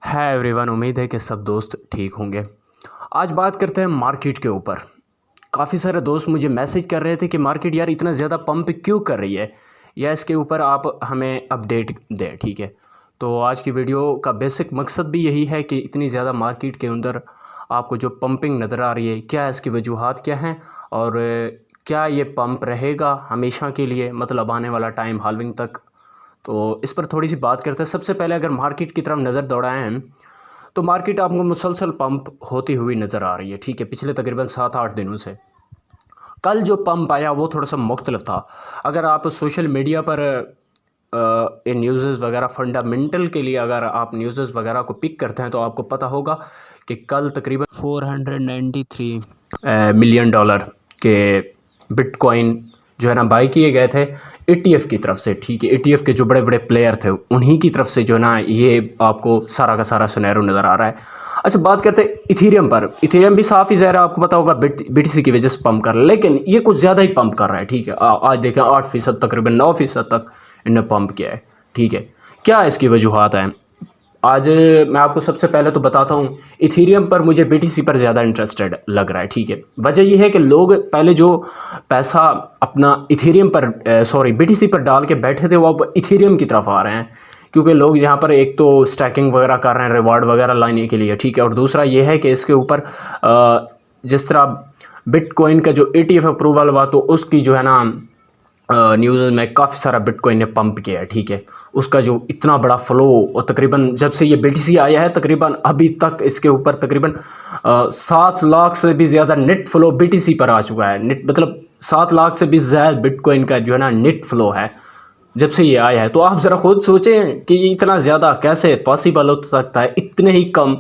है एवरीवन। उम्मीद है कि सब दोस्त ठीक होंगे। आज बात करते हैं मार्केट के ऊपर। काफ़ी सारे दोस्त मुझे मैसेज कर रहे थे कि मार्केट यार इतना ज़्यादा पंप क्यों कर रही है, या इसके ऊपर आप हमें अपडेट दें। ठीक है, तो आज की वीडियो का बेसिक मकसद भी यही है कि इतनी ज़्यादा मार्केट के अंदर आपको जो पंपिंग नज़र आ रही है, क्या इसकी वजूहात क्या हैं और क्या ये पंप रहेगा हमेशा के लिए, मतलब आने वाला टाइम हाल्विंग तक। तो इस पर थोड़ी सी बात करते हैं। सबसे पहले अगर मार्केट की तरफ नज़र दौड़ाएं हम, तो मार्केट आपको मुसलसल पंप होती हुई नज़र आ रही है। ठीक है, पिछले तकरीबन 7-8 दिनों से। कल जो पंप आया वो थोड़ा सा मुख्तलिफ था। अगर आप सोशल मीडिया पर इन न्यूज़ वगैरह फंडामेंटल के लिए अगर आप न्यूज़ वगैरह को पिक करते हैं तो आपको पता होगा कि कल तकरीबन 493 मिलियन डॉलर के बिटकॉइन जो है ना बाई किए गए थे ETF की तरफ से। ठीक है, ETF के जो बड़े बड़े प्लेयर थे उन्हीं की तरफ से जो है ना ये आपको सारा का सारा सुनहरो नज़र आ रहा है। अच्छा, बात करते हैं इथीरियम पर। इथीरियम भी साफ़ ही ज़ाहिर है, आपको पता होगा BTC की वजह से पंप कर रहा है, लेकिन ये कुछ ज़्यादा ही पंप कर रहा है। ठीक है, आज देखें 8% तकरीबन 9% तक इन्हें पंप किया है। ठीक है, क्या इसकी वजूहात हैं? आज मैं आपको सबसे पहले तो बताता हूँ, इथीरियम पर मुझे BTC पर ज़्यादा इंटरेस्टेड लग रहा है। ठीक है, वजह यह है कि लोग पहले जो पैसा अपना इथीरियम पर BTC पर डाल के बैठे थे वो अब इथीरियम की तरफ आ रहे हैं, क्योंकि लोग यहाँ पर एक तो स्टैकिंग वगैरह कर रहे हैं रिवार्ड वगैरह लाने के लिए। ठीक है, और दूसरा ये है कि इसके ऊपर जिस तरह बिटकॉइन का जो ETF अप्रूवल हुआ तो उसकी जो है ना न्यूज़ में काफ़ी सारा बिटकॉइन ने पंप किया है। ठीक है, उसका जो इतना बड़ा फ्लो, और तकरीबन जब से ये BTC आया है तकरीबन अभी तक इसके ऊपर तकरीबन 7 लाख से भी ज़्यादा नेट फ्लो BTC पर आ चुका है। नेट मतलब 7 लाख से भी ज़्यादा बिटकॉइन का जो है ना नेट फ्लो है जब से ये आया है। तो आप ज़रा खुद सोचें कि ये इतना ज़्यादा कैसे पॉसिबल हो सकता है इतने ही कम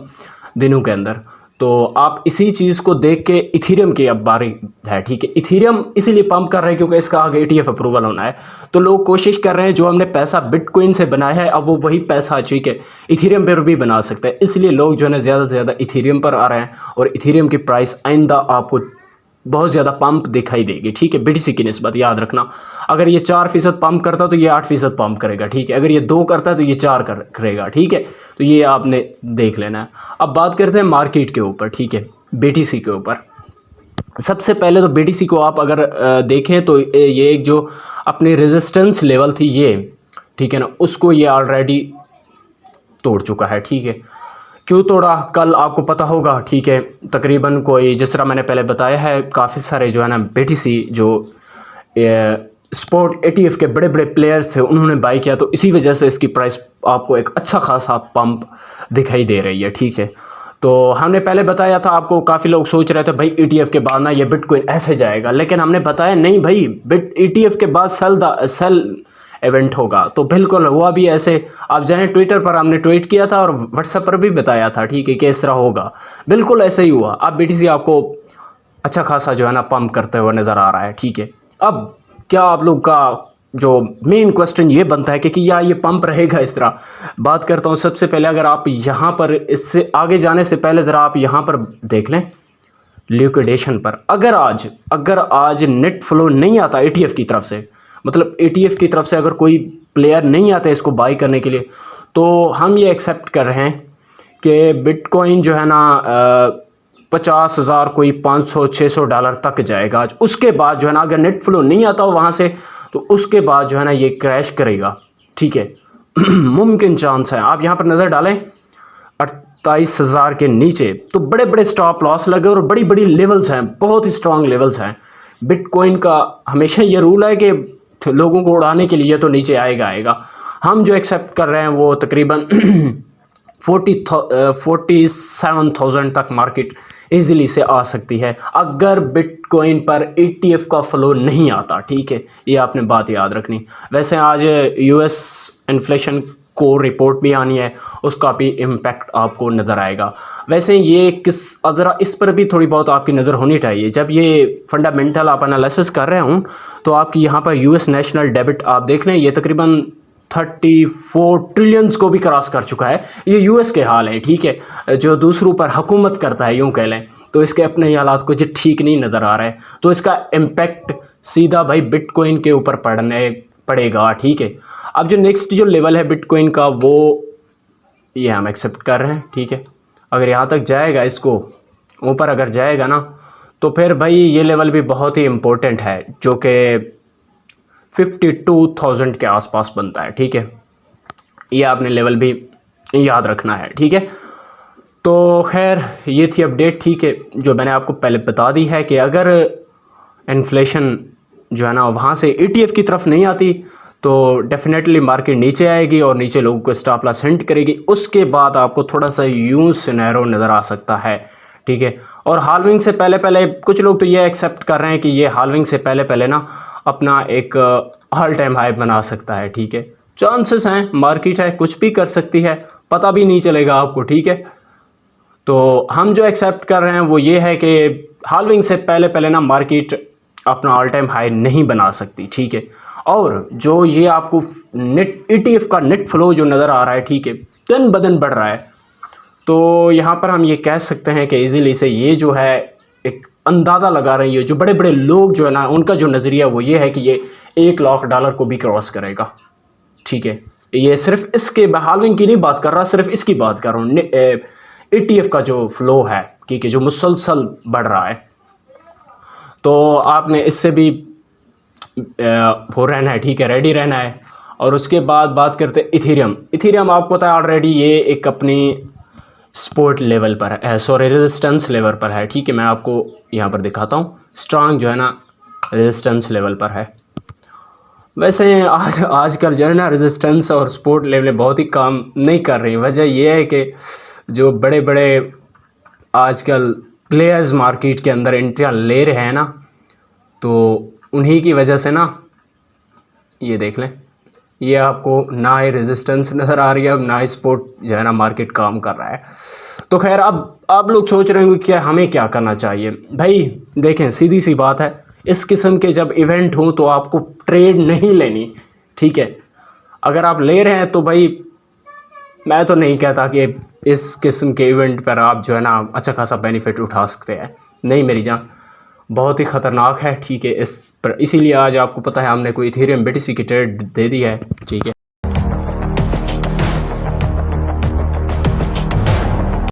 दिनों के अंदर। तो आप इसी चीज़ को देख के इथीरियम की अब बारी है। ठीक है, इथीरियम इसीलिए पंप कर रहे हैं क्योंकि इसका आगे ETF अप्रूवल होना है। तो लोग कोशिश कर रहे हैं जो हमने पैसा बिटकॉइन से बनाया है अब वो वही पैसा ठीक है इथीरियम पर भी बना सकते हैं। इसलिए लोग जो है ना ज़्यादा से ज़्यादा इथीरियम पर आ रहे हैं और इथीरियम की प्राइस आइंदा आपको बहुत ज़्यादा पंप दिखाई देगी। ठीक है, BTC की निस्बत याद रखना, अगर ये 4% पंप करता तो ये 8% पंप करेगा। ठीक है, अगर ये 2 करता है तो ये 4 करेगा। ठीक है, तो ये आपने देख लेना है। अब बात करते हैं मार्केट के ऊपर। ठीक है, BTC के ऊपर। सबसे पहले तो BTC को आप अगर देखें तो ये एक जो अपनी रेजिस्टेंस लेवल थी ये, ठीक है ना, उसको ये ऑलरेडी तोड़ चुका है। ठीक है, क्यों तोड़ा कल आपको पता होगा। ठीक है, तकरीबन कोई जिस तरह मैंने पहले बताया है काफ़ी सारे जो है ना BTC जो स्पोर्ट ETF के बड़े बड़े प्लेयर्स थे उन्होंने बाई किया, तो इसी वजह से इसकी प्राइस आपको एक अच्छा खासा पंप दिखाई दे रही है। ठीक है, तो हमने पहले बताया था आपको, काफ़ी लोग सोच रहे थे भाई ETF के बाद ना ये बिटकॉइन ऐसे जाएगा, लेकिन हमने बताया नहीं भाई, ETF के बाद सेल इवेंट होगा। तो बिल्कुल हुआ भी ऐसे। आप जाएं ट्विटर पर, हमने ट्वीट किया था और व्हाट्सएप पर भी बताया था। ठीक है, कि इस तरह होगा, बिल्कुल ऐसे ही हुआ। अब BTC आपको अच्छा खासा जो है ना पंप करते हुए नज़र आ रहा है। ठीक है, अब क्या आप लोग का जो मेन क्वेश्चन ये बनता है कि या ये पंप रहेगा इस तरह। बात करता हूँ सबसे पहले, अगर आप यहाँ पर इससे आगे जाने से पहले ज़रा आप यहाँ पर देख लें लिक्विडेशन पर। अगर आज नेट फ्लो नहीं आता ETF की तरफ से, मतलब ETF की तरफ से अगर कोई प्लेयर नहीं आता इसको बाई करने के लिए, तो हम ये एक्सेप्ट कर रहे हैं कि बिटकॉइन जो है ना 50,000 कोई 500-600 डॉलर तक जाएगा आज। उसके बाद जो है ना अगर नेट फ्लो नहीं आता हो वहाँ से, तो उसके बाद जो है ना ये क्रैश करेगा। ठीक है, मुमकिन चांस है। आप यहाँ पर नज़र डालें 28,000 के नीचे तो बड़े बड़े स्टॉप लॉस लगे और बड़ी बड़ी लेवल्स हैं, बहुत ही स्ट्रॉन्ग लेवल्स हैं। बिटकॉइन का हमेशा ये रूल है कि लोगों को उड़ाने के लिए तो नीचे आएगा। हम जो एक्सेप्ट कर रहे हैं वो तकरीबन 47,000 तक मार्केट इजीली से आ सकती है अगर बिटकॉइन पर ETF का फ्लो नहीं आता। ठीक है, ये आपने बात याद रखनी। वैसे आज US इन्फ्लेशन को रिपोर्ट भी आनी है, उसका भी इम्पैक्ट आपको नज़र आएगा। वैसे ये ज़रा इस पर भी थोड़ी बहुत आपकी नज़र होनी चाहिए। जब ये फंडामेंटल आप एनालिसिस कर रहे हों तो आपकी यहाँ पर US नेशनल डेबिट आप देख लें, ये तकरीबन 34 ट्रिलियंस को भी क्रॉस कर चुका है। ये US के हाल है। ठीक है, जो दूसरों पर हुकूमत करता है यूँ कह लें, तो इसके अपने ही हालात कुछ ठीक नहीं नज़र आ रहा है, तो इसका इम्पैक्ट सीधा भाई बिटकॉइन के ऊपर पड़ेगा। ठीक है, अब जो नेक्स्ट जो लेवल है बिटकॉइन का वो ये हम एक्सेप्ट कर रहे हैं, ठीक है। अगर यहाँ तक जाएगा, इसको ऊपर अगर जाएगा ना, तो फिर भाई ये लेवल भी बहुत ही इम्पोर्टेंट है, जो कि 52,000 के आसपास बनता है, ठीक है। ये आपने लेवल भी याद रखना है, ठीक है। तो खैर ये थी अपडेट, ठीक है, जो मैंने आपको पहले बता दी है कि अगर इन्फ्लेशन जो है ना वहाँ से ETF की तरफ नहीं आती तो डेफिनेटली मार्केट नीचे आएगी और नीचे लोगों को स्टॉप लॉस हिंट करेगी। उसके बाद आपको थोड़ा सा यूं सिनेरियो नज़र आ सकता है, ठीक है। और हाल्विंग से पहले पहले कुछ लोग तो ये एक्सेप्ट कर रहे हैं कि ये हाल्विंग से पहले पहले ना अपना एक ऑल टाइम हाई बना सकता है, ठीक है। चांसेस हैं, मार्केट है, कुछ भी कर सकती है, पता भी नहीं चलेगा आपको, ठीक है। तो हम जो एक्सेप्ट कर रहे हैं वो ये है कि हाल्विंग से पहले पहले ना मार्केट अपना ऑल टाइम हाई नहीं बना सकती, ठीक है। और जो ये आपको नेट ETF का नेट फ्लो जो नज़र आ रहा है, ठीक है, दिन ब दिन बढ़ रहा है, तो यहाँ पर हम ये कह सकते हैं कि इजीली से ये जो है एक अंदाज़ा लगा रही है, जो बड़े बड़े लोग जो है ना उनका जो नज़रिया वो ये है कि ये $1 लाख को भी क्रॉस करेगा, ठीक है। ये सिर्फ इसके हाल्विंग की नहीं बात कर रहा, सिर्फ इसकी बात कर रहा हूँ, ETF का जो फ्लो है, ठीक है, जो मुसलसल बढ़ रहा है। तो आपने इससे भी हो रहना है, ठीक है, रेडी रहना है। और उसके बाद बात करते हैं इथेरियम आपको पता है ऑलरेडी ये एक अपनी सपोर्ट लेवल पर है, सॉरी रेजिस्टेंस लेवल पर है, ठीक है। मैं आपको यहाँ पर दिखाता हूँ, स्ट्रांग जो है ना रेजिस्टेंस लेवल पर है। वैसे आजकल जो है ना रेजिस्टेंस और सपोर्ट लेवल बहुत ही काम नहीं कर रही। वजह यह है कि जो बड़े बड़े आजकल प्लेयर्स मार्केट के अंदर एंट्रियाँ ले रहे हैं ना, तो उन्हीं की वजह से ना ये देख लें, ये आपको ना ही रेजिस्टेंस नज़र आ रही है, ना ही सपोर्ट जो है ना मार्केट काम कर रहा है। तो खैर अब आप लोग सोच रहे होंगे कि हमें क्या करना चाहिए। भाई देखें, सीधी सी बात है, इस किस्म के जब इवेंट हो तो आपको ट्रेड नहीं लेनी, ठीक है। अगर आप ले रहे हैं तो भाई मैं तो नहीं कहता कि इस किस्म के इवेंट पर आप जो है ना अच्छा खासा बेनिफिट उठा सकते हैं, नहीं मेरी जान, बहुत ही ख़तरनाक है, ठीक है। इस पर इसीलिए आज आपको पता है हमने कोई इथेरियम BTC की ट्रेड दे दी है, ठीक है।